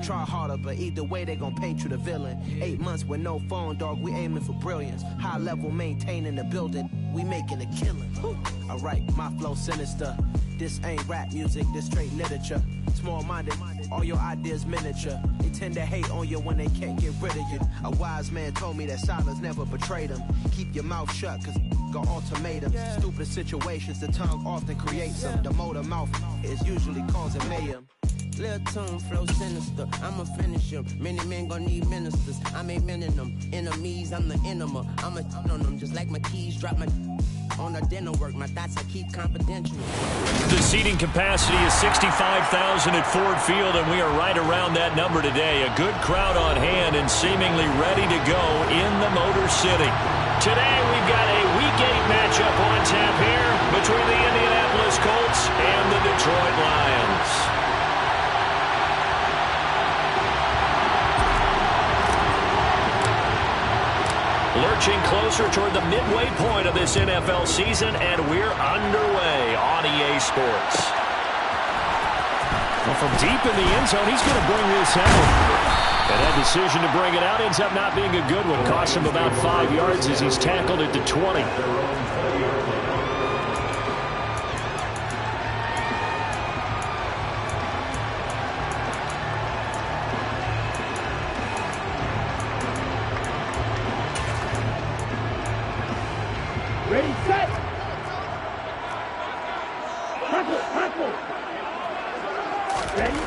try harder, but either way they gon' paint you the villain. 8 months with no phone, dog, we aiming for brilliance. High level maintaining the building, we making a killing. Alright, my flow sinister. This ain't rap music, this straight literature. Small-minded, all your ideas miniature. They tend to hate on you when they can't get rid of you. A wise man told me that silence never betrayed him. Keep your mouth shut, cause got ultimatums. Stupid situations, the tongue often creates them. The motor mouth is usually causing mayhem. Lil' tune, flow sinister, I'ma finish him. Many men gon' need ministers, I'm a men in them. Enemies, I'm the enema, I'ma on them. Just like my keys, drop my on the dinner work, my thoughts I keep confidential. The seating capacity is 65,000 at Ford Field, and we are right around that number today. A good crowd on hand and seemingly ready to go in the Motor City. Today we've got a Week 8 matchup on tap here between the Indianapolis Colts and the Detroit Lions. Lurching closer toward the midway point of this NFL season, and we're underway on EA Sports. Well, from deep in the end zone, he's going to bring this out. And that decision to bring it out ends up not being a good one. Cost him about 5 yards as he's tackled at the 20. Ready, set. Tackle. Ready.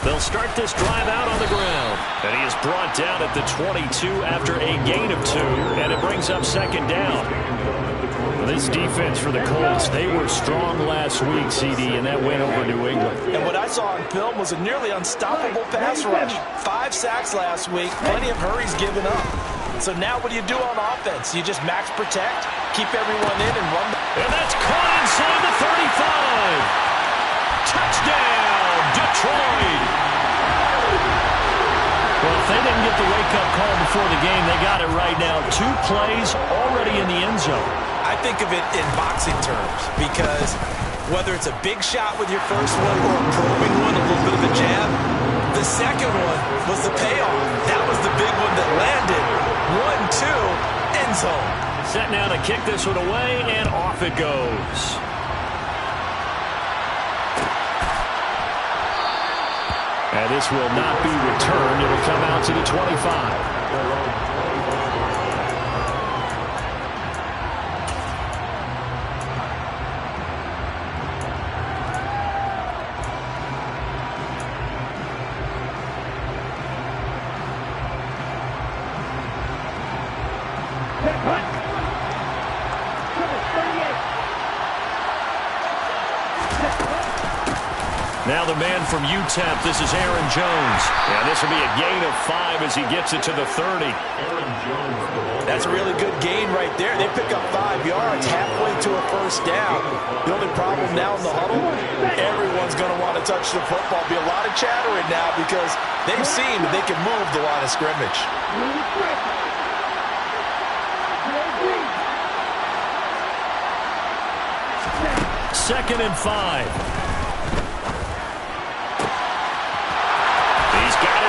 They'll start this drive out on the ground. And he is brought down at the 22 after a gain of 2. And it brings up second down. This defense for the Colts, they were strong last week, CD, and that went over New England. And what I saw on film was a nearly unstoppable pass rush. 5 sacks last week, plenty of hurries given up. So now what do you do on offense? You just max protect, keep everyone in, and run. And that's caught inside the 35. Touchdown, Detroit. Well, if they didn't get the wake-up call before the game, they got it right now. 2 plays already in the end zone. I think of it in boxing terms because whether it's a big shot with your first one or a probing one, a little bit of a jab, the second one was the payoff. That was the big one that landed. 1-2, end zone. Set now to kick this one away, and off it goes. And this will not be returned. It'll come out to the 25. Now the man from UTEP, this is Aaron Jones. And this will be a gain of 5 as he gets it to the 30. That's a really good gain right there. They pick up 5 yards halfway to a first down. The only problem now in the huddle, everyone's going to want to touch the football. Be a lot of chattering now because they've seen that they can move the line of scrimmage. Second and 5.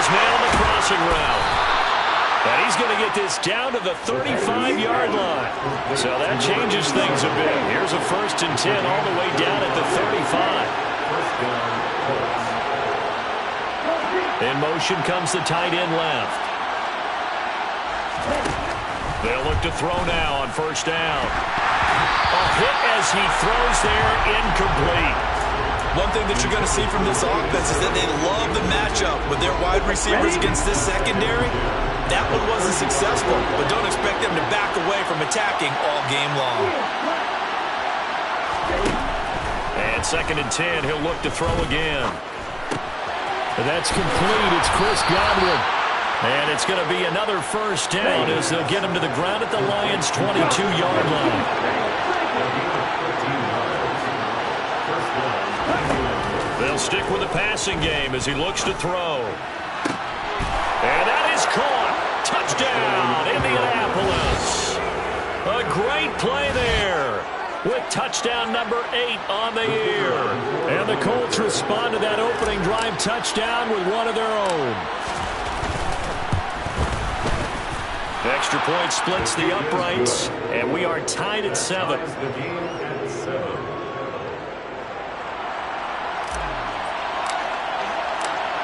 Man on the crossing route. And he's going to get this down to the 35-yard line. So that changes things a bit. Here's a 1st and 10 all the way down at the 35. In motion comes the tight end left. They'll look to throw now on first down. A hit as he throws there, incomplete. One thing that you're going to see from this offense is that they love the matchup with their wide receivers against this secondary. That one wasn't successful, but don't expect them to back away from attacking all game long. And second and 10, he'll look to throw again. That's complete. It's Chris Godwin. And it's going to be another first down as they'll get him to the ground at the Lions' 22-yard line. They'll stick with the passing game as he looks to throw. And that is caught. Touchdown, Indianapolis. A great play there. with touchdown number 8 on the year. And the Colts respond to that opening drive touchdown with one of their own. The extra point splits the uprights, and we are tied at 7.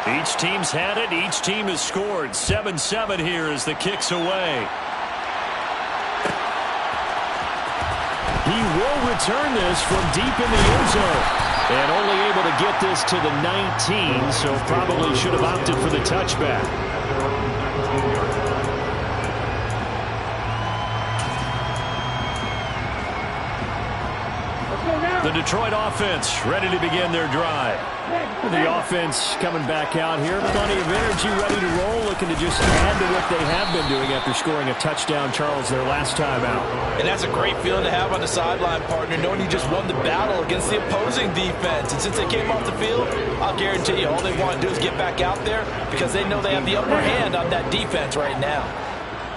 Each team's had it. Each team has scored. 7-7 here as the kick's away. He will return this from deep in the end zone. And only able to get this to the 19, so probably should have opted for the touchback. The Detroit offense ready to begin their drive. The offense coming back out here. Plenty of energy, ready to roll, looking to just add to what they have been doing after scoring a touchdown, Charles, their last time out. And that's a great feeling to have on the sideline, partner, knowing you just won the battle against the opposing defense. And since they came off the field, I'll guarantee you all they want to do is get back out there because they know they have the upper hand on that defense right now.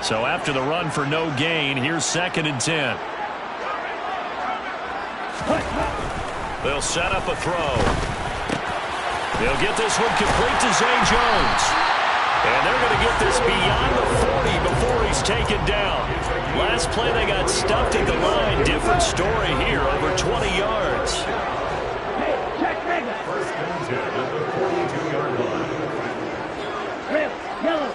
So after the run for no gain, here's 2nd and 10. They'll set up a throw. They'll get this one complete to Zay Jones. And they're going to get this beyond the 40 before he's taken down. Last play they got stuffed at the line. Different story here, over 20 yards. First and 10 at the 42-yard line. Red, yellow.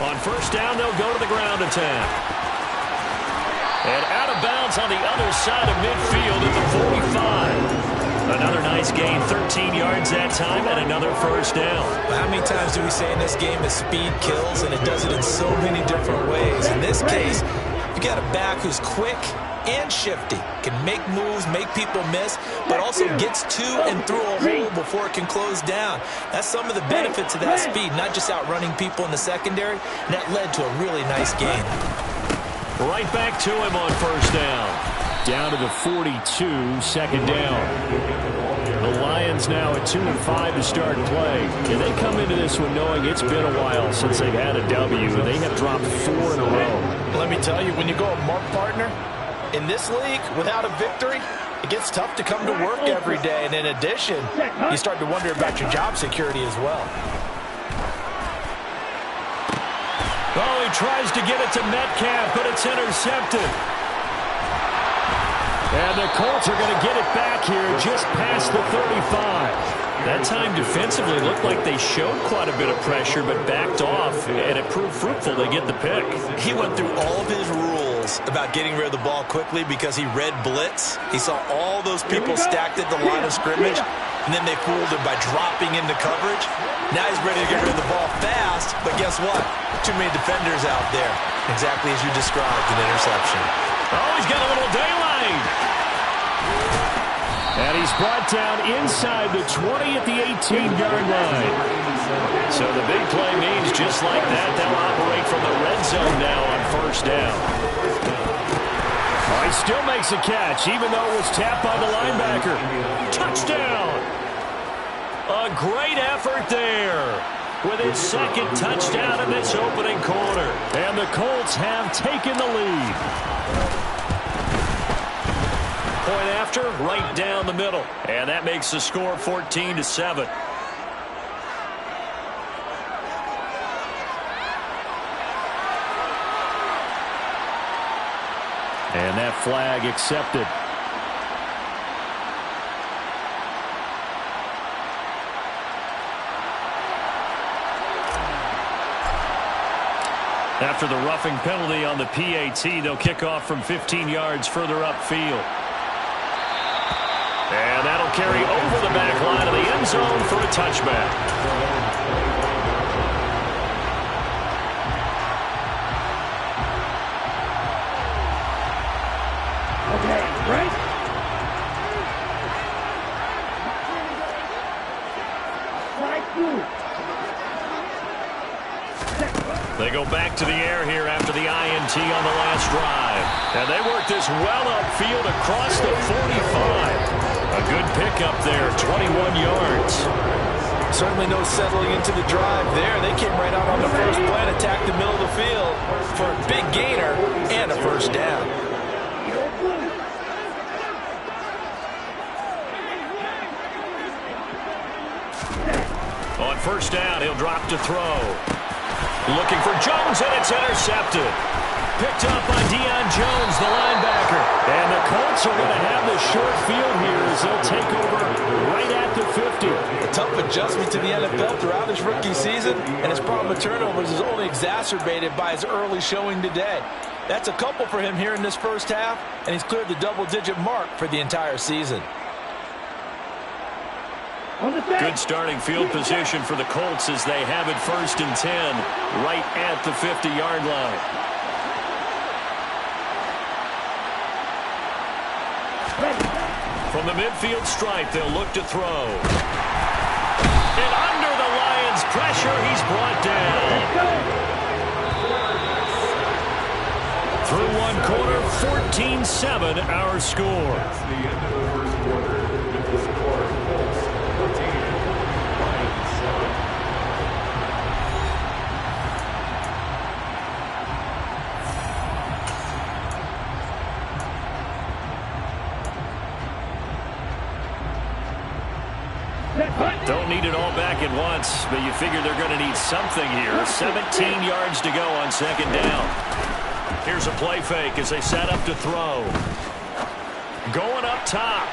On first down, they'll go to the ground attack. And out of bounds on the other side of midfield at the 45. Another nice gain, 13 yards that time, and another first down. How many times do we say in this game that speed kills, and it does it in so many different ways? In this case, you got a back who's quick and shifty, can make moves, make people miss, but also gets to and through a hole before it can close down. That's some of the benefits of that speed, not just outrunning people in the secondary, and that led to a really nice gain. Right back to him on first down. Down to the 42, 2nd down. The Lions now at 2-5 to start play. And they come into this one knowing it's been a while since they've had a W, and they have dropped 4 in a row. Let me tell you, when you go a mark partner, in this league, without a victory, it gets tough to come to work every day. And in addition, you start to wonder about your job security as well. Oh, he tries to get it to Metcalf, but it's intercepted. And the Colts are going to get it back here just past the 35. That time defensively looked like they showed quite a bit of pressure, but backed off, and it proved fruitful. They get the pick. He went through all of his rules about getting rid of the ball quickly because he read blitz. He saw all those people stacked at the line of scrimmage, and then they fooled him by dropping into coverage. Now he's ready to get rid of the ball fast, but guess what? Too many defenders out there. Exactly as you described, an interception. Oh, he's got a little daylight. And he's brought down inside the 20 at the 18-yard line. So the big play means just like that, they'll operate from the red zone now on first down. Oh, he still makes a catch, even though it was tapped by the linebacker. Touchdown! A great effort there with his 2nd touchdown in this opening quarter. And the Colts have taken the lead. Point after, right down the middle. And that makes the score 14-7. And that flag accepted. After the roughing penalty on the PAT, they'll kick off from 15 yards further upfield. And that'll carry over the back line of the end zone for a touchback. Okay, right? They go back to the air here after the INT on the last drive. And they work this well upfield across the 45. A good pickup there, 21 yards. Certainly no settling into the drive there. They came right out on the first play and attacked the middle of the field for a big gainer and a first down. On first down, he'll drop to throw. Looking for Jones, and it's intercepted. Picked up by Deion Jones, the linebacker. And the Colts are going to have the short field here as they'll take over right at the 50. A tough adjustment to the NFL throughout his rookie season, and his problem with turnovers is only exacerbated by his early showing today. That's a couple for him here in this first half, and he's cleared the double-digit mark for the entire season. Good starting field position for the Colts as they have it 1st and 10 right at the 50-yard line. From the midfield stripe, they'll look to throw. And under the Lions' pressure, he's brought down. Through one quarter, 14-7 our score. That's the end of the first quarter. The score, Colts 14, Lions 7. Don't need it all back at once, but you figure they're going to need something here. 17 yards to go on 2nd down. Here's a play fake as they set up to throw. Going up top.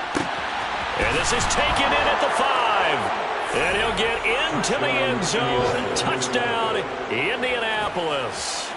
And this is taken in at the 5. And he'll get into the end zone. Touchdown, Indianapolis.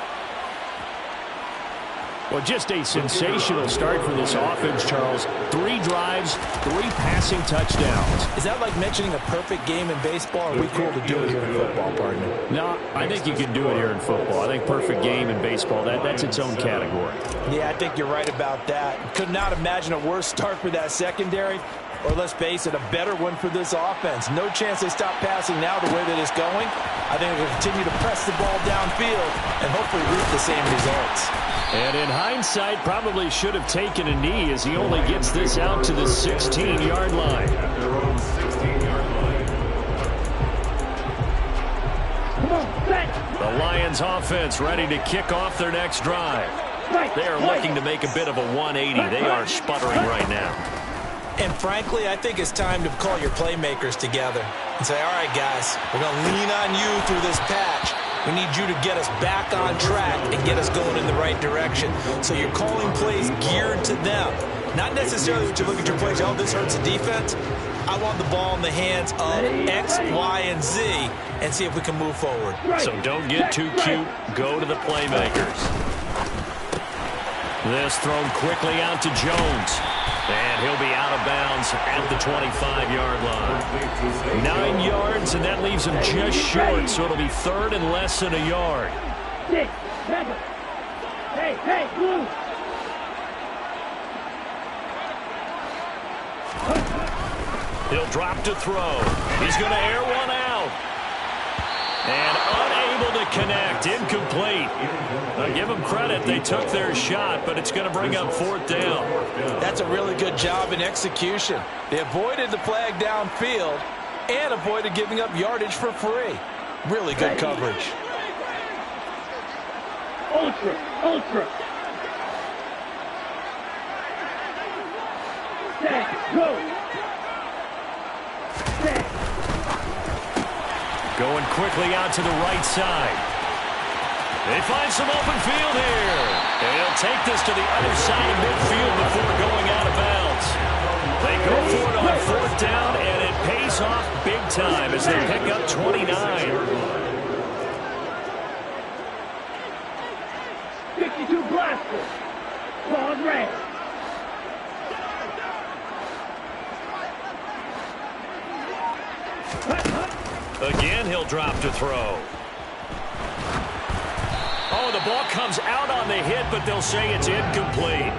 Well, just a sensational start for this offense, Charles. 3 drives, 3 passing touchdowns. Is that like mentioning a perfect game in baseball, or are we cool to do it here in football, partner? No, I think you can do it here in football. I think perfect game in baseball, that's its own category. Yeah, I think you're right about that. Could not imagine a worse start for that secondary, or let's face it, a better one for this offense. No chance they stop passing now the way that it's going. I think they'll continue to press the ball downfield and hopefully reap the same results. And in hindsight, probably should have taken a knee as he only gets this out to the 16-yard line. At their own 16-yard line. The Lions offense ready to kick off their next drive. They are looking to make a bit of a 180. They are sputtering right now. And frankly, I think it's time to call your playmakers together and say, all right, guys, we're going to lean on you through this patch. We need you to get us back on track and get us going in the right direction. So you're calling plays geared to them. Not necessarily what you look at your plays, oh, this hurts the defense. I want the ball in the hands of X, Y, and Z and see if we can move forward. So don't get too cute. Go to the playmakers. This thrown quickly out to Jones. And he'll be out of bounds at the 25-yard line. 9 yards, and that leaves him just short, so it'll be 3rd and less than a yard. 6, 7. Hey, blue. He'll drop to throw. He's going to air one out. And unable to connect. Incomplete. Now give them credit. They took their shot, but it's going to bring up 4th down. That's a really good job in execution. They avoided the flag downfield and avoided giving up yardage for free. Really good coverage. Ultra. Set, go. Set. Going quickly out to the right side. They find some open field here. And he'll take this to the other side of midfield before going out of bounds. They go for it on 4th down, and it pays off big time as they pick up 29. 52 blaster. Ball red. Again, he'll drop to throw. Oh, the ball comes out on the hit, but they'll say it's incomplete.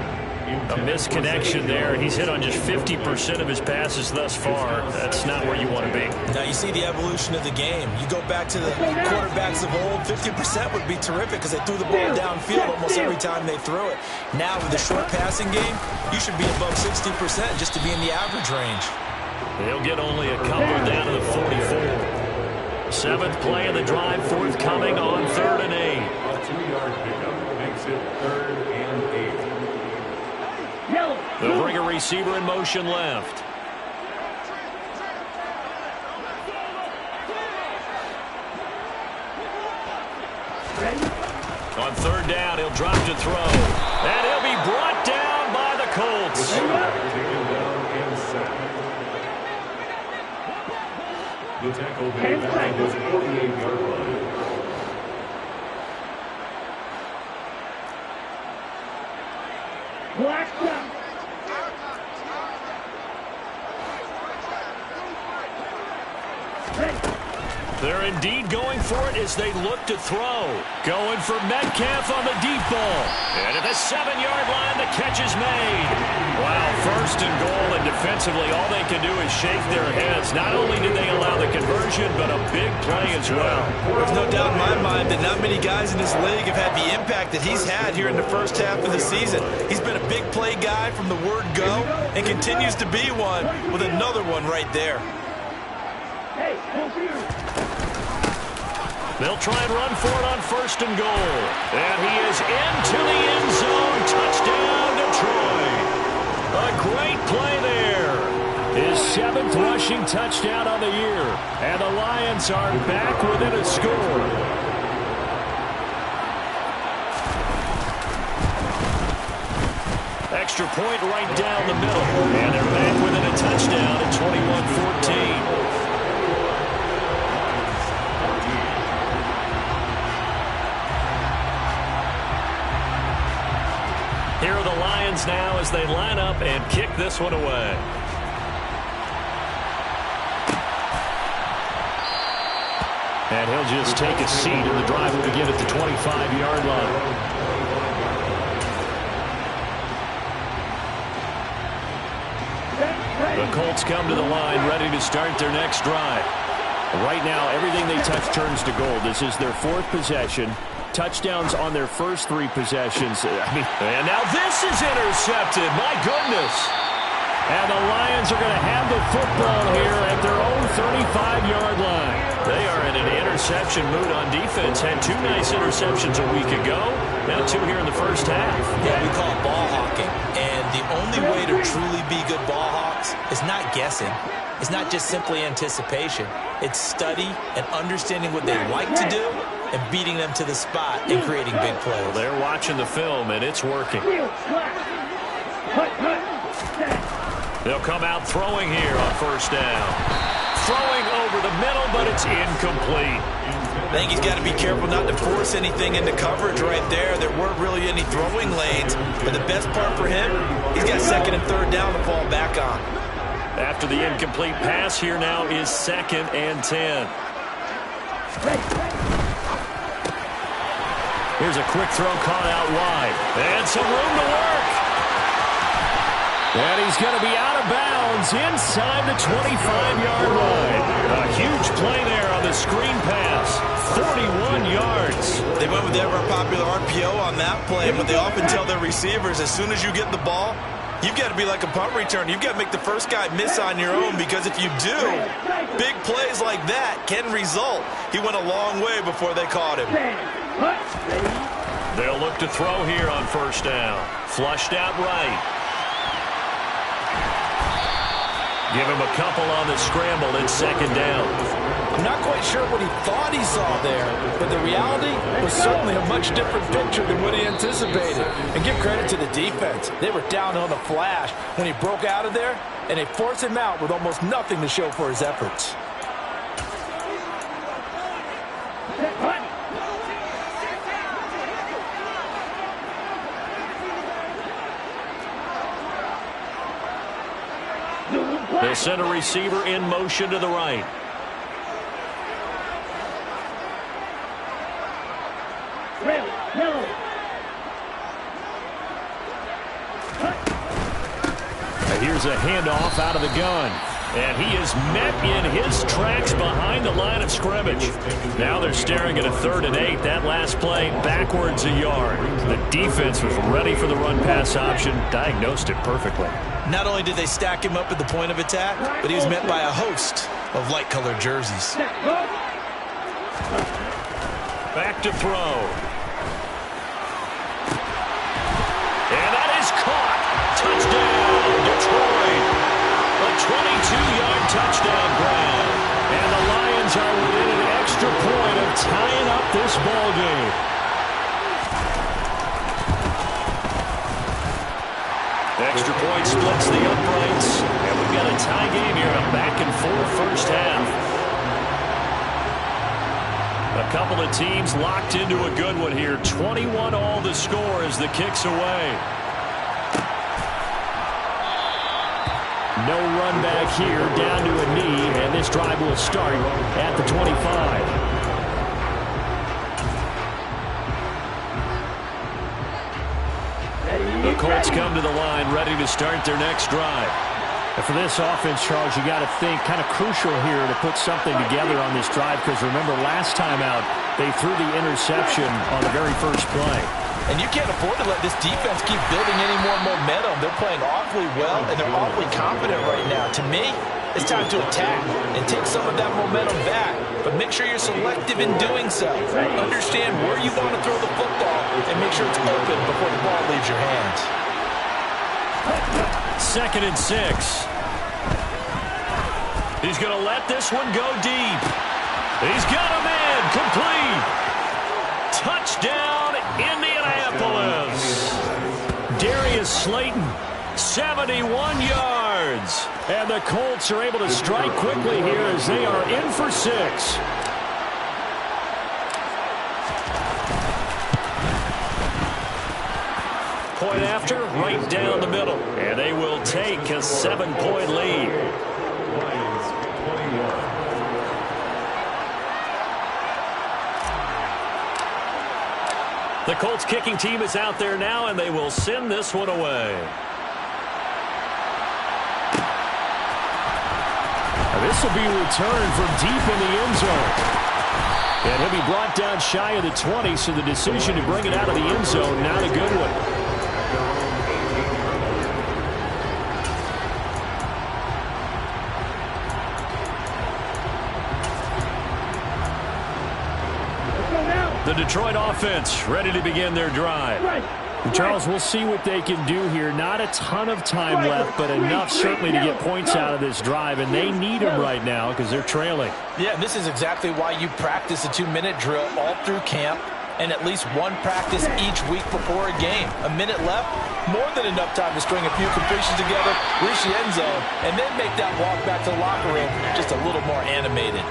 A misconnection there. He's hit on just 50% of his passes thus far. That's not where you want to be. Now you see the evolution of the game. You go back to the quarterbacks of old, 50% would be terrific because they threw the ball downfield almost every time they threw it. Now with the short passing game, you should be above 60% just to be in the average range. He'll get only a couple down to the 44. Seventh play of the drive forthcoming on 3rd and 8. A 2-yard pickup makes it 3rd and 8. Yellow. They'll bring a receiver in motion left. On 3rd down, he'll drop to throw. And he'll be brought down by the Colts. Taken down and sacked. The tackle made at his 48-yard line. Black shot. They're indeed going for it as they look to throw. Going for Metcalf on the deep ball. And at the 7-yard line, the catch is made. Wow, 1st and goal, and defensively, all they can do is shake their heads. Not only did they allow the conversion, but a big play as well. There's no doubt in my mind that not many guys in this league have had the impact that he's had here in the first half of the season. He's been a big play guy from the word go and continues to be one with another one right there. Hey, over here. They'll try and run for it on 1st and goal. And he is into the end zone. Touchdown, Detroit. A great play there. His 7th rushing touchdown on the year. And the Lions are back within a score. Extra point right down the middle. And they're back within a touchdown at 21-14. Here are the Lions now as they line up and kick this one away. And he'll just take a seat, and the drive will begin at the 25-yard line. The Colts come to the line ready to start their next drive. Right now, everything they touch turns to gold. This is their 4th possession. Touchdowns on their first 3 possessions. And now this is intercepted. My goodness. And the Lions are going to have the football here at their own 35-yard line. They are in an interception mood on defense. Had 2 nice interceptions a week ago. Now 2 here in the first half. Yeah, we call it ball hawking. And the only way to truly be good ball hawks is not guessing. It's not just simply anticipation. It's study and understanding what they like to do and beating them to the spot and creating big plays. Well, they're watching the film, and it's working. They'll come out throwing here on 1st down. Throwing over the middle, but it's incomplete. I think he's got to be careful not to force anything into coverage right there. There weren't really any throwing lanes, but the best part for him, he's got 2nd and 3rd down to fall back on. After the incomplete pass, here now is 2nd and 10. Here's a quick throw caught out wide. And some room to work. And he's going to be out of bounds inside the 25-yard line. A huge play there on the screen pass. 41 yards. They went with the ever-popular RPO on that play, but they often tell their receivers, as soon as you get the ball, you've got to be like a punt return. You've got to make the first guy miss on your own, because if you do, big plays like that can result. He went a long way before they caught him. They'll look to throw here on 1st down. Flushed out right. Give him a couple on the scramble. It's 2nd down. I'm not quite sure what he thought he saw there, but the reality was certainly a much different picture than what he anticipated. And give credit to the defense. They were down on the flash when he broke out of there, and they forced him out with almost nothing to show for his efforts. They'll send a receiver in motion to the right. And here's a handoff out of the gun. And he is met in his tracks behind the line of scrimmage. Now they're staring at a 3rd and 8. That last play backwards a yard. The defense was ready for the run-pass option, diagnosed it perfectly. Not only did they stack him up at the point of attack, but he was met by a host of light-colored jerseys. Back to throw. And that is caught. Touchdown, Detroit. A 22-yard touchdown grab. And the Lions are within an extra point of tying up this ball game. Extra point splits the uprights. And we've got a tie game here, a back-and-forth first half. A couple of teams locked into a good one here. 21-all the score as the kick's away. No run back here, down to a knee, and this drive will start at the 25. The Colts come to the line, ready to start their next drive. And for this offense, Charles, you got to think kind of crucial here to put something together on this drive, because remember last time out they threw the interception on the very first play. And you can't afford to let this defense keep building any more momentum. They're playing awfully well, and they're awfully confident right now. To me, it's time to attack and take some of that momentum back. But make sure you're selective in doing so. Understand where you want to throw the football and make sure it's open before the ball leaves your hands. 2nd and 6. He's going to let this one go deep. He's got a man complete. Touchdown, Indianapolis. Darius Slayton, 71 yards. And the Colts are able to strike quickly here as they are in for 6. Point after, right down the middle. And they will take a 7-point lead. Lions 21. The Colts kicking team is out there now, and they will send this one away. This will be returned from deep in the end zone. And he'll be brought down shy of the 20, so the decision to bring it out of the end zone, not a good one. The Detroit offense ready to begin their drive. And Charles, we'll see what they can do here. Not a ton of time left, but enough certainly to get points out of this drive, and they need them right now because they're trailing. Yeah, this is exactly why you practice a 2-minute drill all through camp and at least one practice each week before a game. A minute left, more than enough time to string a few completions together, reach the end zone, and then make that walk back to the locker room just a little more animated.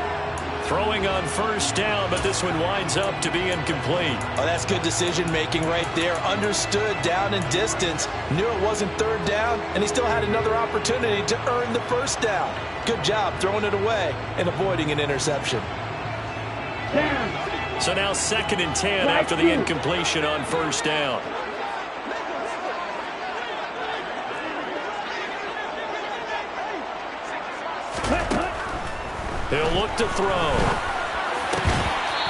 Throwing on first down, but this one winds up to be incomplete. Oh, that's good decision-making right there. Understood down and distance. Knew it wasn't third down, and he still had another opportunity to earn the first down. Good job throwing it away and avoiding an interception. So now 2nd and 10 after the incompletion on first down. He'll look to throw.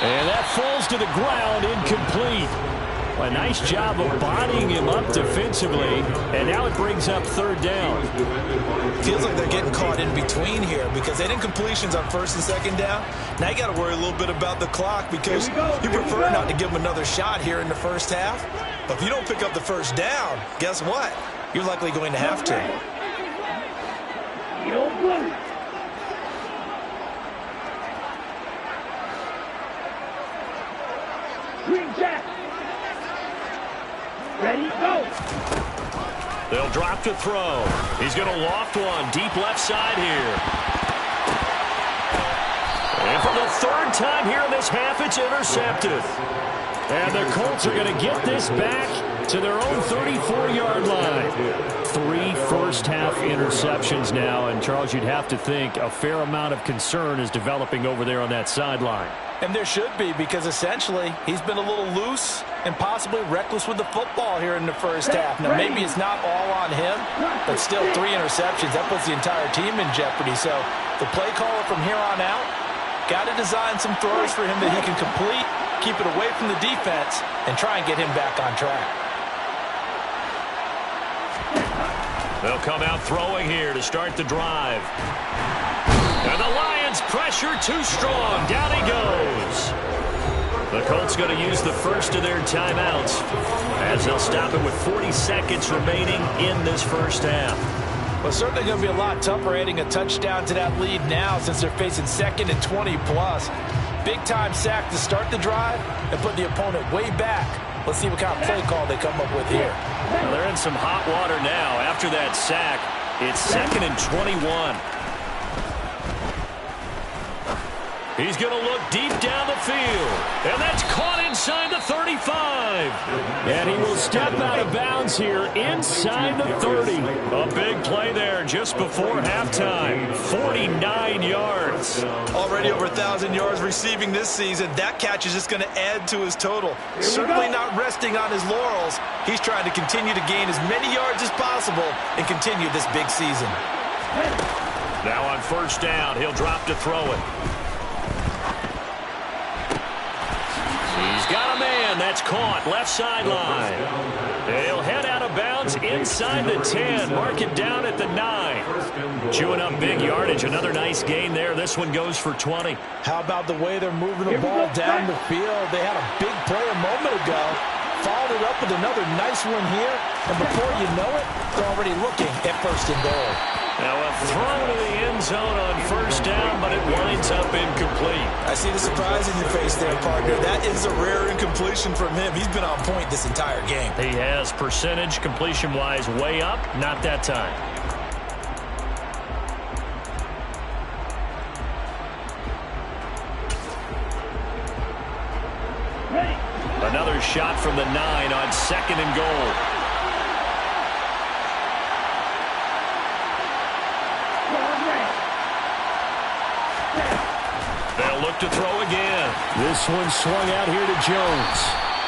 And that falls to the ground, incomplete. A nice job of bodying him up defensively, and now it brings up third down. Feels like they're getting caught in between here because they didn't completions on 1st and 2nd down. Now you got to worry a little bit about the clock because you prefer not to give them another shot here in the first half. But if you don't pick up the first down, guess what? You're likely going to have to. Ready, go! They'll drop to throw. He's going to loft one deep left side here. And for the 3rd time here in this half, it's intercepted. And the Colts are going to get this back to their own 34-yard line. 3 first-half interceptions now, and Charles, you'd have to think a fair amount of concern is developing over there on that sideline. And there should be, because essentially he's been a little loose and possibly reckless with the football here in the first half. Now, maybe it's not all on him, but still 3 interceptions. That puts the entire team in jeopardy. So the play caller from here on out got to design some throws for him that he can complete, keep it away from the defense, and try and get him back on track. They'll come out throwing here to start the drive. And the Lions Lions pressure too strong. Down he goes. The Colts going to use the first of their timeouts as they'll stop it with 40 seconds remaining in this first half. Well, certainly going to be a lot tougher adding a touchdown to that lead now since they're facing 2nd and 20+. Big-time sack to start the drive and put the opponent way back. Let's see what kind of play call they come up with here. Well, they're in some hot water now. After that sack, it's 2nd and 21. He's going to look deep down the field. And that's caught inside the 35. And he will step out of bounds here inside the 30. A big play there just before halftime. 49 yards. Already over 1,000 yards receiving this season. That catch is just going to add to his total. Certainly not resting on his laurels. He's trying to continue to gain as many yards as possible and continue this big season. Now on first down, he'll drop to throw it. He's got a man. That's caught. Left sideline. He'll head out of bounds inside the 10. Mark it down at the 9. Chewing up big yardage. Another nice gain there. This one goes for 20. How about the way they're moving the ball down the field? They had a big play a moment ago. Followed it up with another nice one here. And before you know it, they're already looking at 1st and goal. Now a throw to the end zone on first down, but it winds up incomplete. I see the surprise in your face there, partner. That is a rare incompletion from him. He's been on point this entire game. He has percentage completion-wise way up, not that time. Another shot from the 9 on 2nd and goal. They'll look to throw again. This one swung out here to Jones.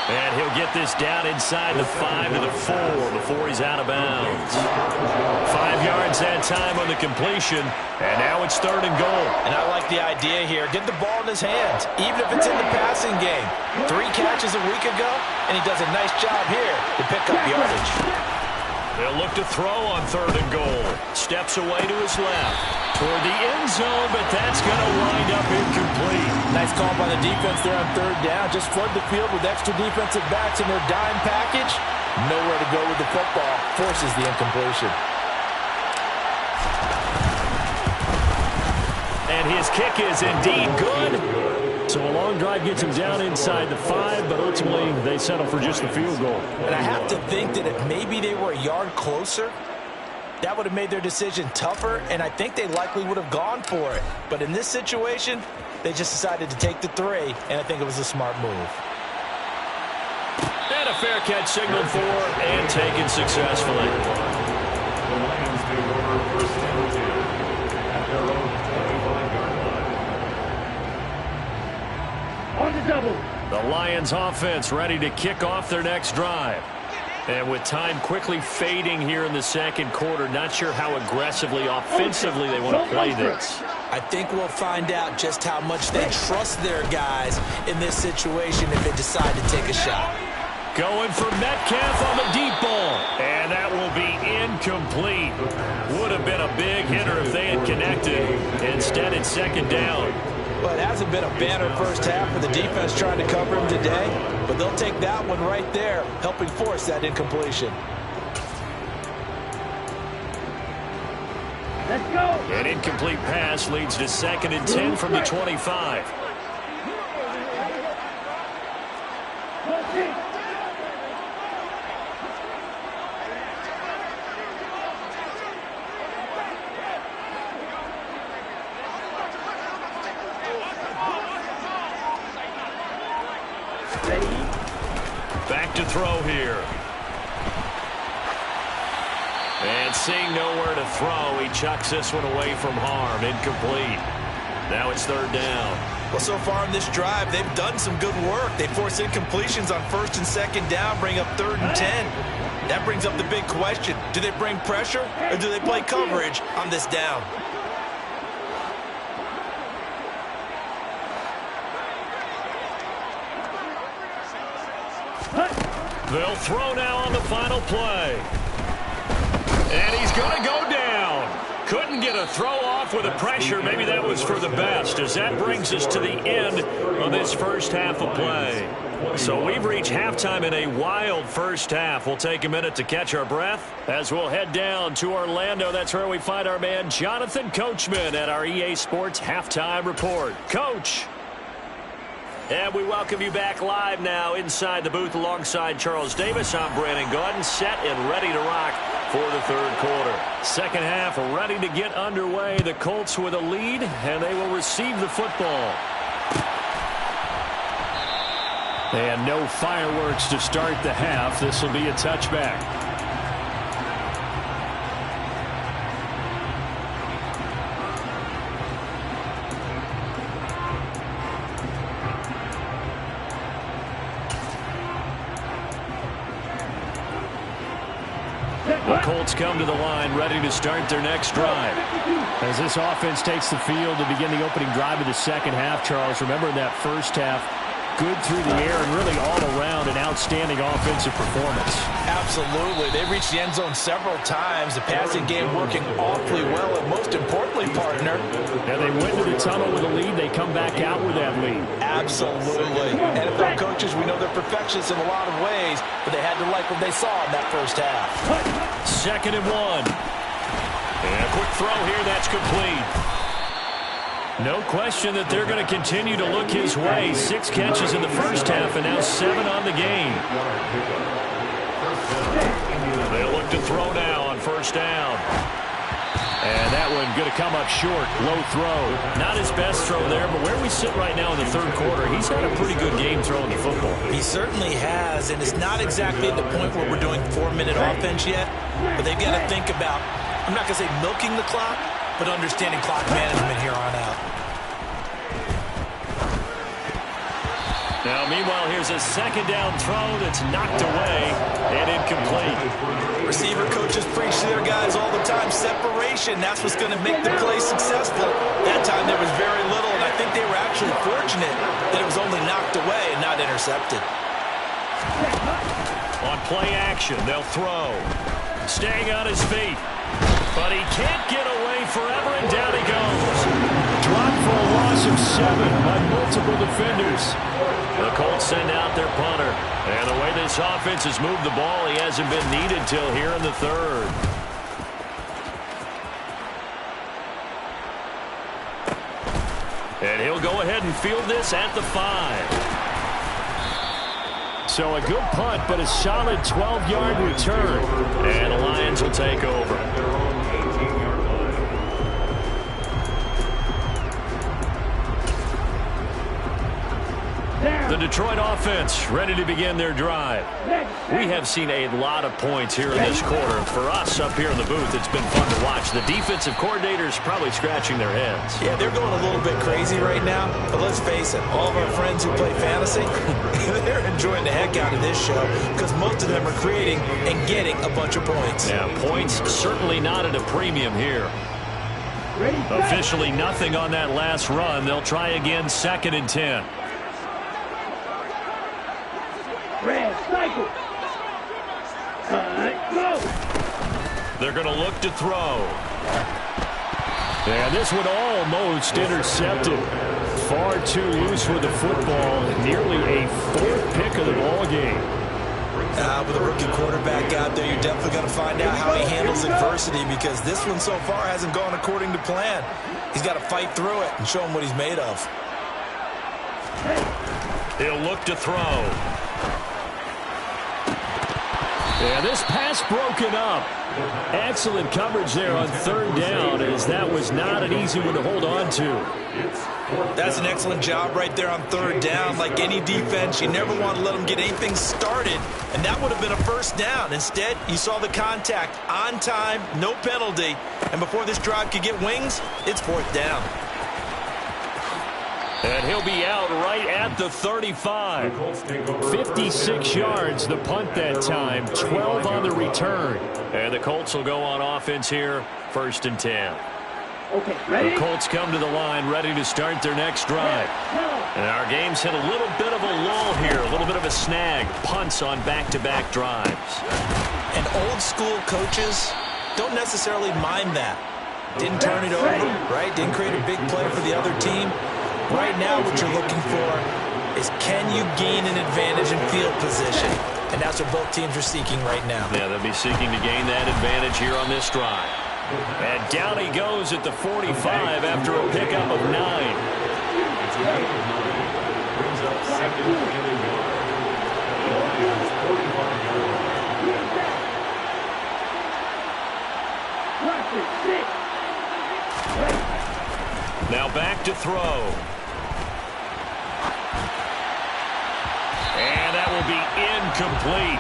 And he'll get this down inside the 5 to the 4 before he's out of bounds. 5 yards that time on the completion. And now it's 3rd and goal. And I like the idea here. Get the ball in his hands, even if it's in the passing game. 3 catches a week ago, and he does a nice job here to pick up yardage. They'll look to throw on 3rd and goal. Steps away to his left. Toward the end zone, but that's going to wind up incomplete. Nice call by the defense there on 3rd down. Just flood the field with extra defensive backs in their dime package. Nowhere to go with the football. Forces the incompletion. And his kick is indeed good. So a long drive gets him down inside the 5, but ultimately they settle for just the field goal. And I have to think that if maybe they were a yard closer, that would have made their decision tougher, and I think they likely would have gone for it. But in this situation, they just decided to take the 3, and I think it was a smart move. And a fair catch signaled for and taken successfully. The Lions take over 1st and 10 at their own 25-yard line. On the double. The Lions offense ready to kick off their next drive. And with time quickly fading here in the 2nd quarter, not sure how aggressively, offensively they want to play this. I think we'll find out just how much they trust their guys in this situation if they decide to take a shot. Going for Metcalf on the deep ball. And that will be incomplete. Would have been a big hitter if they had connected. Instead, it's 2nd down. Well, it hasn't been a banner first half for the defense trying to cover him today, but they'll take that one right there, helping force that incompletion. Let's go. An incomplete pass leads to 2nd and 10 from the 25. Back to throw here. And seeing nowhere to throw, he chucks this one away from harm. Incomplete. Now it's 3rd down. Well, so far in this drive, they've done some good work. They force incompletions on 1st and 2nd down, bring up 3rd and 10. That brings up the big question. Do they bring pressure or do they play coverage on this down? They'll throw now on the final play. And he's going to go down. Couldn't get a throw off with a pressure. Maybe that was for the best, as that brings us to the end of this first half of play. So we've reached halftime in a wild first half. We'll take a minute to catch our breath as we'll head down to Orlando. That's where we find our man Jonathan Coachman at our EA Sports Halftime Report. Coach. And we welcome you back live now inside the booth alongside Charles Davis. I'm Brandon Gaudin, set and ready to rock for the third quarter. Second half ready to get underway. The Colts with a lead, and they will receive the football. And no fireworks to start the half. This will be a touchback. The Colts come to the line ready to start their next drive. As this offense takes the field to begin the opening drive of the second half, Charles, remember in that first half, good through the air and really all around an outstanding offensive performance. Absolutely. They reached the end zone several times. The passing game working awfully well, and most importantly, partner. And they went to the tunnel with a lead. They come back out with that lead. Absolutely. NFL coaches, we know they're perfectionists in a lot of ways, but they had to like what they saw in that first half. 2nd and 1. And a quick throw here. That's complete. No question that they're going to continue to look his way. 6 catches in the first half and now 7 on the game. They'll look to throw now on first down. And that one going to come up short. Low throw. Not his best throw there, but where we sit right now in the third quarter, he's had a pretty good game throwing the football. He certainly has, and it's not exactly at the point where we're doing 4-minute offense yet, but they've got to think about, I'm not going to say milking the clock, but understanding clock management here on out. Now, meanwhile, here's a second down throw that's knocked away and incomplete. Receiver coaches preach to their guys all the time. Separation, that's what's going to make the play successful. That time there was very little, and I think they were actually fortunate that it was only knocked away and not intercepted. On play action, they'll throw. Staying on his feet. But he can't get away forever, and down he goes. Dropped for a loss of 7 by multiple defenders. The Colts send out their punter. And the way this offense has moved the ball, he hasn't been needed till here in the third. And he'll go ahead and field this at the 5. So a good punt, but a solid 12-yard return. And the Lions will take over. The Detroit offense ready to begin their drive. We have seen a lot of points here in this quarter. For us up here in the booth, it's been fun to watch. The defensive coordinators probably scratching their heads. Yeah, they're going a little bit crazy right now. But let's face it, all of our friends who play fantasy, they're enjoying the heck out of this show because most of them are creating and getting a bunch of points. Yeah, points certainly not at a premium here. Officially nothing on that last run. They'll try again 2nd and 10. They're going to look to throw. And this one almost intercepted. Far too loose with the football. Nearly a 4th pick of the ball game. With a rookie quarterback out there, you're definitely going to find out how he handles adversity because this one so far hasn't gone according to plan. He's got to fight through it and show him what he's made of. He'll look to throw. Yeah, this pass broken up. Excellent coverage there on 3rd down, as that was not an easy one to hold on to. That's an excellent job right there on 3rd down. Like any defense, you never want to let them get anything started, and that would have been a first down. Instead, you saw the contact on time, no penalty, and before this drive could get wings, it's 4th down. And he'll be out right at the 35. 56 yards, the punt that time. 12 on the return. And the Colts will go on offense here, 1st and 10. Okay, ready? The Colts come to the line, ready to start their next drive. And our game's hit a little bit of a lull here, a little bit of a snag. Punts on back-to-back drives. And old-school coaches don't necessarily mind that. Didn't turn it over, right? Didn't create a big play for the other team. Right now, what you're looking for is, can you gain an advantage in field position? And that's what both teams are seeking right now. Yeah, they'll be seeking to gain that advantage here on this drive. And down he goes at the 45 after a pickup of 9. Brings up second and a yard. The Lions 45-yard line. Now back to throw. And that will be incomplete.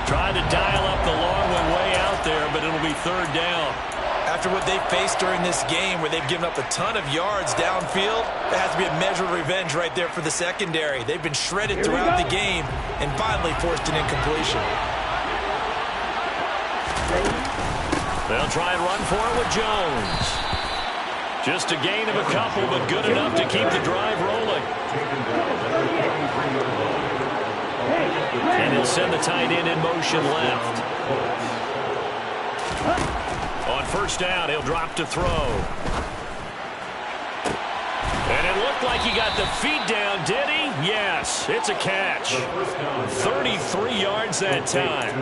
Tried to dial up the long one way out there, but it'll be third down. After what they've faced during this game where they've given up a ton of yards downfield, there has to be a measure of revenge right there for the secondary. They've been shredded throughout the game and finally forced an incompletion. They'll try and run for it with Jones. Just a gain of a couple, but good enough to keep the drive rolling. And he'll send the tight end in motion left. On first down, he'll drop to throw. And it looked like he got the feet down, did he? Yes, it's a catch. 33 yards that time.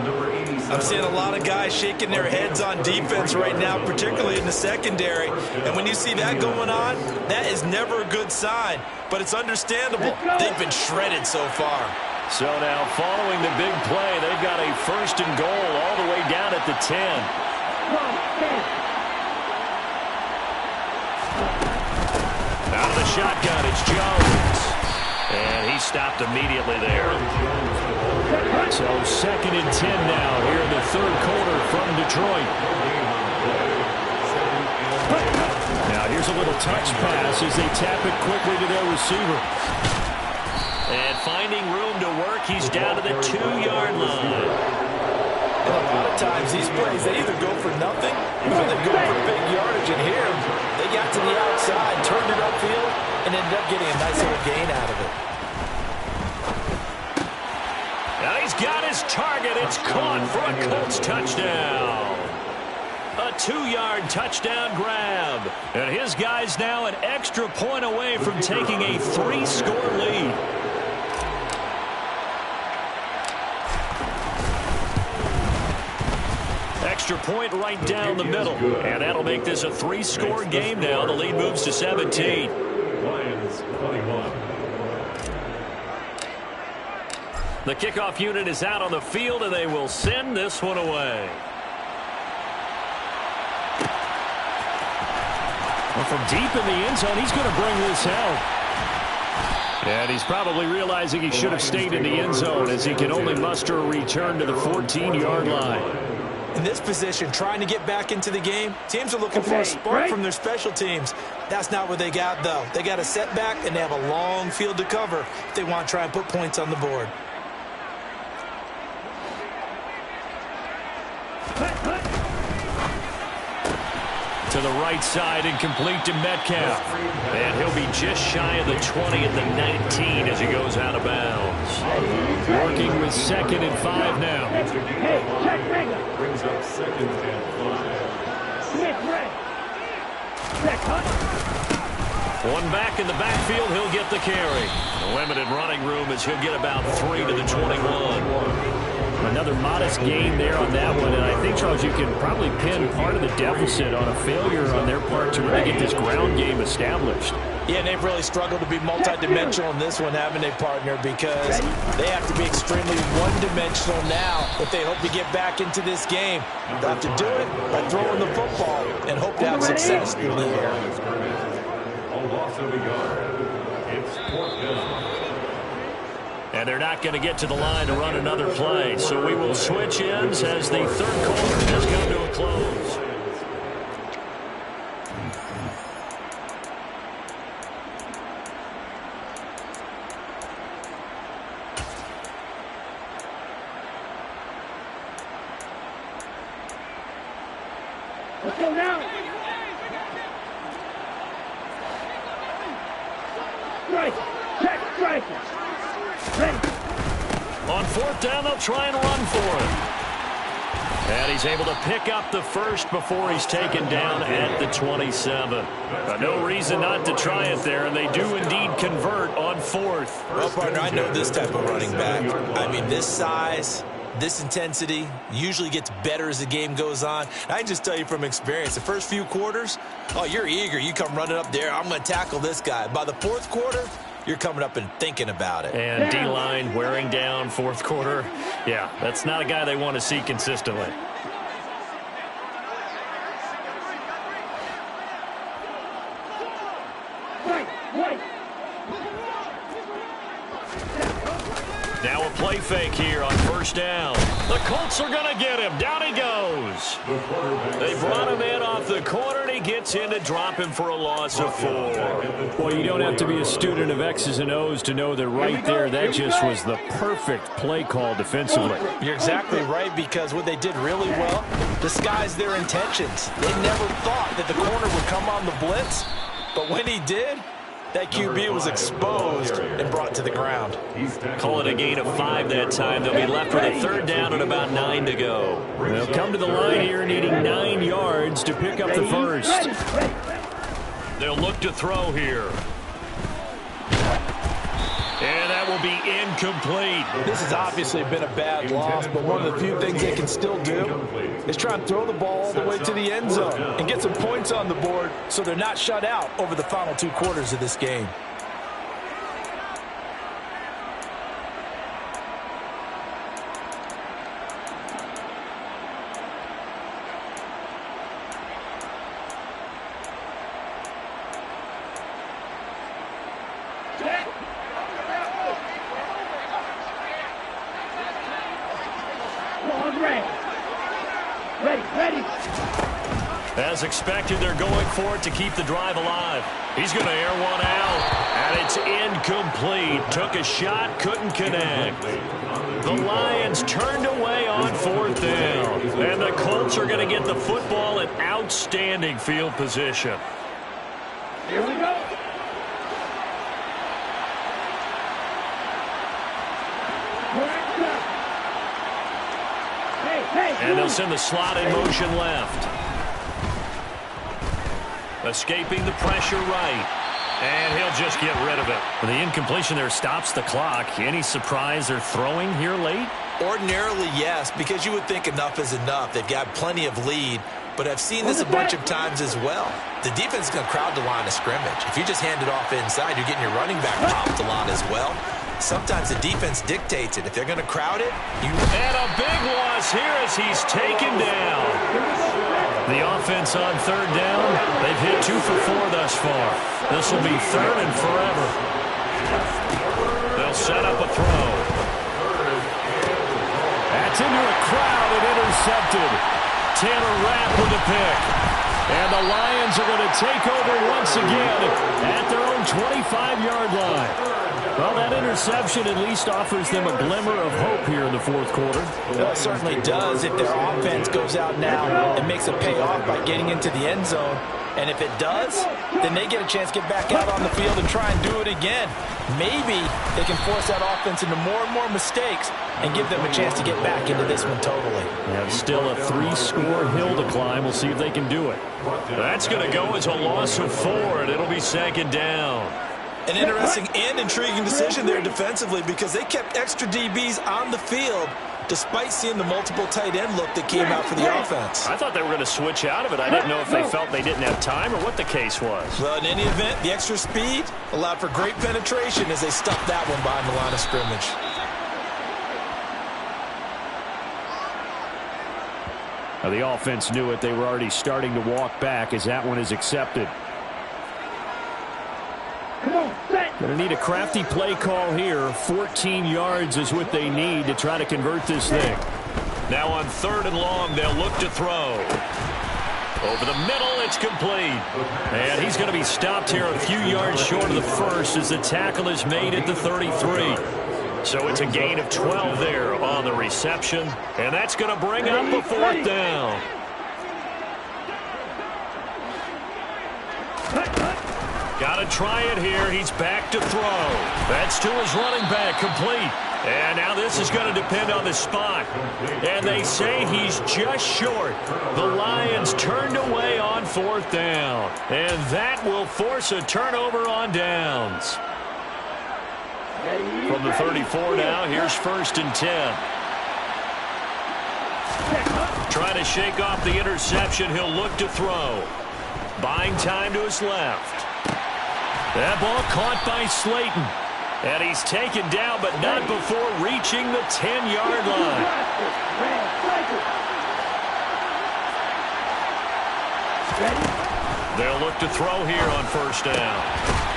I'm seeing a lot of guys shaking their heads on defense right now, particularly in the secondary. And when you see that going on, that is never a good sign. But it's understandable. They've been shredded so far. So now, following the big play, they've got a first and goal all the way down at the 10. Out of the shotgun, it's Jones. And he stopped immediately there. So second and 10 now here in the third quarter from Detroit. Now here's a little touch pass as they tap it quickly to their receiver. And finding room to work, he's down to the 2-yard line. And a lot of times these plays, they either go for nothing or they go for big yardage. And here, they got to the outside, turned it upfield, and ended up getting a nice little gain out of it. Now he's got his target. It's caught for a Colts touchdown. A 2-yard touchdown grab. And his guy's now an extra point away from taking a 3-score lead. Extra point right down the middle. And that'll make this a 3-score game now. The lead moves to 17. Lions 21. The kickoff unit is out on the field, and they will send this one away. Well, from deep in the end zone, he's going to bring this out. And he's probably realizing he should have stayed in the end zone as he can only muster a return to the 14-yard line. In this position, trying to get back into the game, teams are looking for a spark from their special teams. That's not what they got, though. They got a setback, and they have a long field to cover if they want to try and put points on the board. To the right side and complete to Metcalf. And he'll be just shy of the 20 at the 19 as he goes out of bounds. Working with second and 5 now. Brings up second and 5. One back in the backfield, he'll get the carry. Limited running room as he'll get about 3 to the 21. Another modest gain there on that one, and I think, Charles, you can probably pin part of the deficit on a failure on their part to really get this ground game established. Yeah, and they've really struggled to be multidimensional in this one, having a partner, because they have to be extremely one-dimensional now if they hope to get back into this game. They'll have to do it by throwing the football and hope to have success in the air. A loss of a yard. It's 4th down. And they're not going to get to the line to run another play. So we will switch ends as the third quarter has come to a close. Let's go now. Strike. Check. Strike. On 4th down, they'll try and run for it. And he's able to pick up the first before he's taken down at the 27. No reason not to try it there, and they do indeed convert on fourth. Well, partner, I know this type of running back. I mean, this size, this intensity usually gets better as the game goes on. I can just tell you from experience, the first few quarters, oh, you're eager. You come running up there, I'm going to tackle this guy. By the fourth quarter, you're coming up and thinking about it. And D-line wearing down fourth quarter. Yeah, that's not a guy they want to see consistently. Now a play fake here on first down. The Colts are going to get him. Down he goes. They brought him in off the corner, and he gets in to drop him for a loss of 4. Well, you don't have to be a student of X's and O's to know that right there, that just was the perfect play call defensively. You're exactly right, because what they did really well, disguised their intentions. They never thought that the corner would come on the blitz, but when he did, that QB was exposed and brought to the ground. Call it a gain of 5 that time. They'll be left with a third down and about 9 to go. They'll come to the line here needing 9 yards to pick up the first. They'll look to throw here. And that will be incomplete. This has obviously been a bad loss, but one of the few things they can still do is try and throw the ball all the way to the end zone and get some points on the board so they're not shut out over the final 2 quarters of this game. As expected, they're going for it to keep the drive alive. He's going to air one out, and it's incomplete. Took a shot, couldn't connect. The Lions turned away on fourth down, and the Colts are going to get the football in outstanding field position. Here we go. And they'll send the slot in motion left. Escaping the pressure right. And he'll just get rid of it. The incompletion there stops the clock. Any surprise they're throwing here late? Ordinarily, yes, because you would think enough is enough. They've got plenty of lead, but I've seen this a bunch of times as well. The defense is going to crowd the line of scrimmage. If you just hand it off inside, you're getting your running back popped a lot as well. Sometimes the defense dictates it. If they're going to crowd it, you... And a big loss here as he's taken down. The offense on third down, they've hit 2 for 4 thus far. This will be third and forever. They'll set up a throw. That's into a crowd and intercepted. Taylor Rapp with a pick. And the Lions are going to take over once again at their own 25-yard line. Well, that interception at least offers them a glimmer of hope here in the fourth quarter. Well, it certainly does if their offense goes out now and makes a payoff by getting into the end zone. And if it does, then they get a chance to get back out on the field and try and do it again. Maybe they can force that offense into more and more mistakes and give them a chance to get back into this one totally. Yeah, still a 3-score hill to climb. We'll see if they can do it. That's going to go as a loss of 4, and it'll be second down. An interesting and intriguing decision there defensively, because they kept extra DBs on the field despite seeing the multiple tight end look that came out for the offense. I thought they were going to switch out of it. I didn't know if they felt they didn't have time or what the case was. Well, in any event, the extra speed allowed for great penetration as they stuffed that one behind the line of scrimmage. Now, the offense knew it. They were already starting to walk back as that one is accepted. Going to need a crafty play call here. 14 yards is what they need to try to convert this thing. Now on third and long, they'll look to throw. Over the middle, it's complete. And he's going to be stopped here a few yards short of the first as the tackle is made at the 33. So it's a gain of 12 there on the reception. And that's going to bring up a fourth down. Got to try it here. He's back to throw. That's to his running back, complete. And now this is going to depend on the spot. And they say he's just short. The Lions turned away on 4th down. And that will force a turnover on downs. From the 34 now, here's 1st and 10. Trying to shake off the interception. He'll look to throw. Buying time to his left. That ball caught by Slayton. And he's taken down, but not before reaching the 10-yard line. They'll look to throw here on 1st down.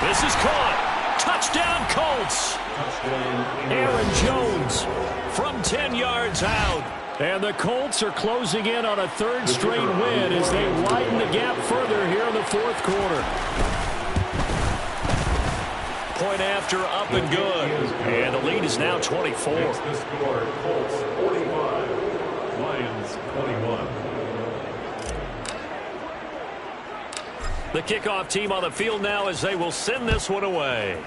This is caught. Touchdown, Colts. Aaron Jones from 10 yards out. And the Colts are closing in on a 3rd straight win as they widen the gap further here in the 4th quarter. Point after, up and good. And the lead is now 24. Next the score, Colts 45, Lions 21. The kickoff team on the field now as they will send this one away.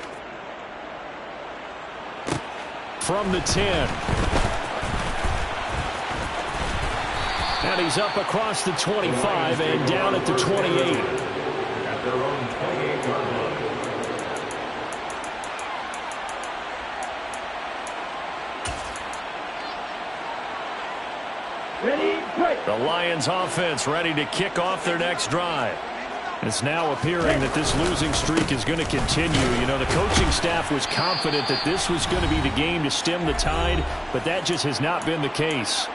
From the 10. And he's up across the 25 and down at the 28. At their own 28-yard line. The Lions offense ready to kick off their next drive. It's now appearing that this losing streak is going to continue. You know, the coaching staff was confident that this was going to be the game to stem the tide, but that just has not been the case.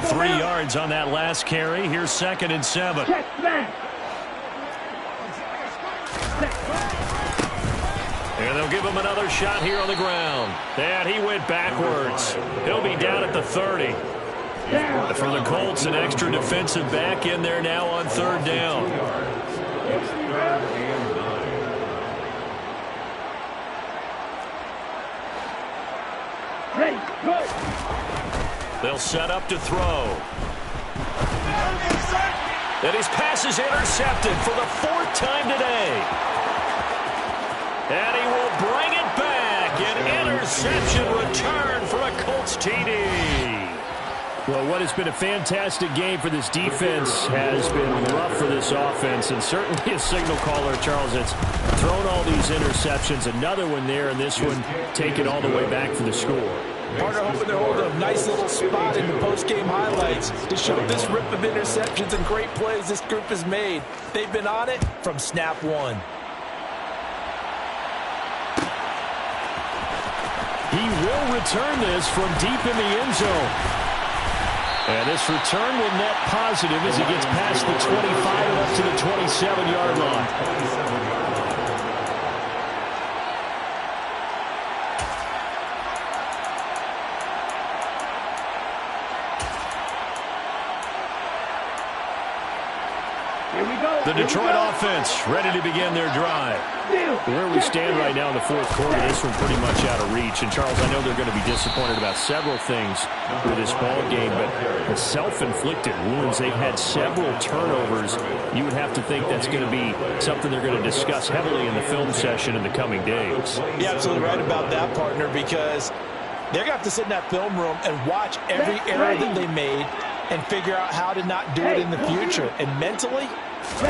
3 yards on that last carry. Here's 2nd and 7. And they'll give him another shot here on the ground. And he went backwards. He'll be down at the 30. For the Colts, an extra defensive back in there now on 3rd down. They'll set up to throw. And his pass is intercepted for the 4th time today. And he will bring it back. An interception return for a Colts TD. Well, what has been a fantastic game for this defense has been rough for this offense, and certainly a signal caller, Charles, that's thrown all these interceptions. Another one there, and this one taken all the way back for the score. Partner hoping to hold a nice little spot in the post-game highlights to show this rip of interceptions and great plays this group has made. They've been on it from snap one. He will return this from deep in the end zone. And this return will net positive as he gets past the 25 and up to the 27-yard line. The Detroit offense ready to begin their drive. Where we stand right now in the 4th quarter, this one pretty much out of reach. And, Charles, I know they're going to be disappointed about several things with this ball game, but the self-inflicted wounds, they've had several turnovers. You would have to think that's going to be something they're going to discuss heavily in the film session in the coming days. You're absolutely right about that, partner, because they're going to have to sit in that film room and watch every error that they made and figure out how to not do it in the future. And mentally,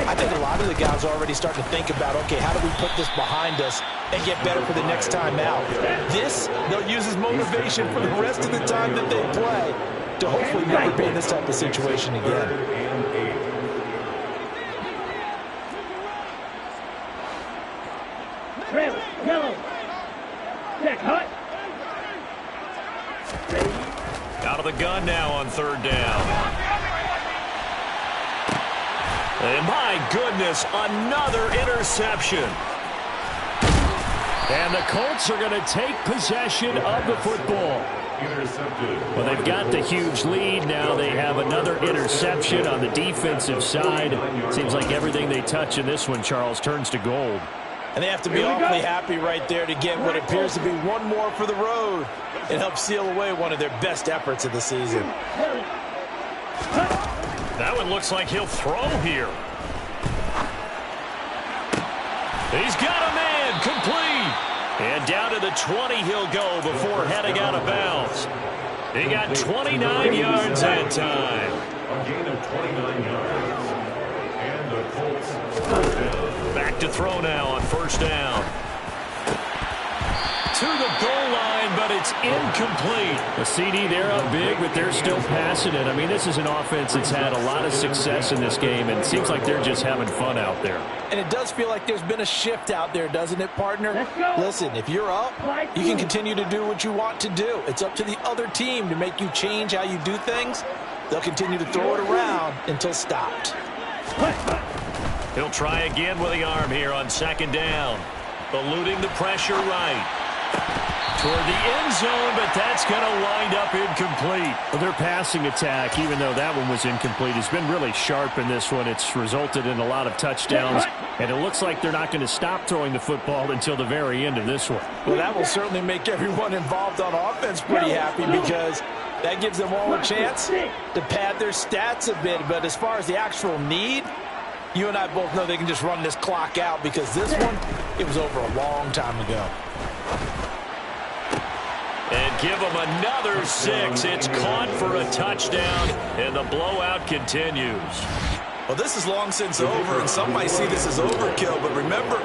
I think a lot of the guys are already starting to think about, okay, how do we put this behind us and get better for the next time out? This, they'll use as motivation for the rest of the time that they play to hopefully never be in this type of situation again. Out of the gun now on 3rd down. And my goodness, another interception. And the Colts are going to take possession of the football. Well, they've got the huge lead. Now they have another interception on the defensive side. Seems like everything they touch in this one, Charles, turns to gold. And they have to be awfully happy right there to get what appears to be one more for the road. It helps seal away one of their best efforts of the season. That one looks like he'll throw here. He's got a man complete. And Down to the 20 he'll go before heading out of bounds. He got 29 yards that time. A gain of 29 yards. And the Colts first down. Back to throw now on first down. To the goal line, but it's incomplete. A CD, they're up big, but they're still passing it. I mean, this is an offense that's had a lot of success in this game, and it seems like they're just having fun out there. And it does feel like there's been a shift out there, doesn't it, partner? Listen, if you're up, you can continue to do what you want to do. It's up to the other team to make you change how you do things. They'll continue to throw it around until stopped. He'll try again with the arm here on second down. Eluding the pressure right. Toward the end zone, but that's going to wind up incomplete. Well, their passing attack, even though that one was incomplete, has been really sharp in this one. It's resulted in a lot of touchdowns, and it looks like they're not going to stop throwing the football until the very end of this one. Well, that will certainly make everyone involved on offense pretty happy because that gives them all a chance to pad their stats a bit. But as far as the actual need, you and I both know they can just run this clock out because this one, it was over a long time ago. And give them another 6. It's caught for a touchdown, and the blowout continues. Well, this is long since over, and some might see this as overkill. But remember,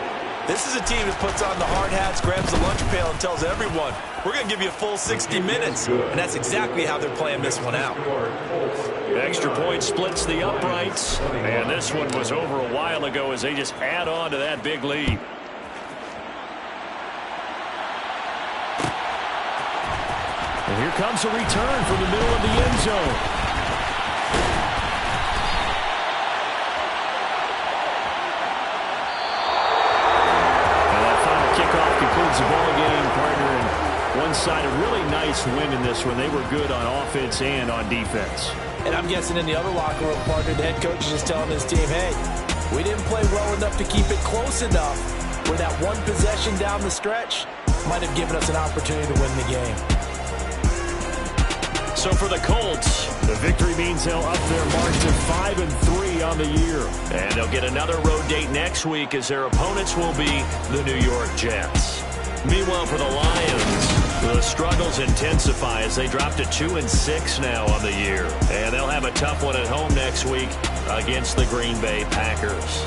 this is a team that puts on the hard hats, grabs the lunch pail, and tells everyone, we're going to give you a full 60 minutes. And that's exactly how they're playing this one out. Extra point splits the uprights. And this one was over a while ago as they just add on to that big lead. And here comes a return from the middle of the end zone. And that final kickoff concludes the ball game, partner. And one side, a really nice win in this one. They were good on offense and on defense. And I'm guessing in the other locker room, partner, the head coach is just telling his team, hey, we didn't play well enough to keep it close enough where that one possession down the stretch might have given us an opportunity to win the game. So for the Colts, the victory means they'll up their mark to 5-3 on the year. And they'll get another road date next week as their opponents will be the New York Jets. Meanwhile, for the Lions, the struggles intensify as they drop to 2-6 now on the year. And they'll have a tough one at home next week against the Green Bay Packers.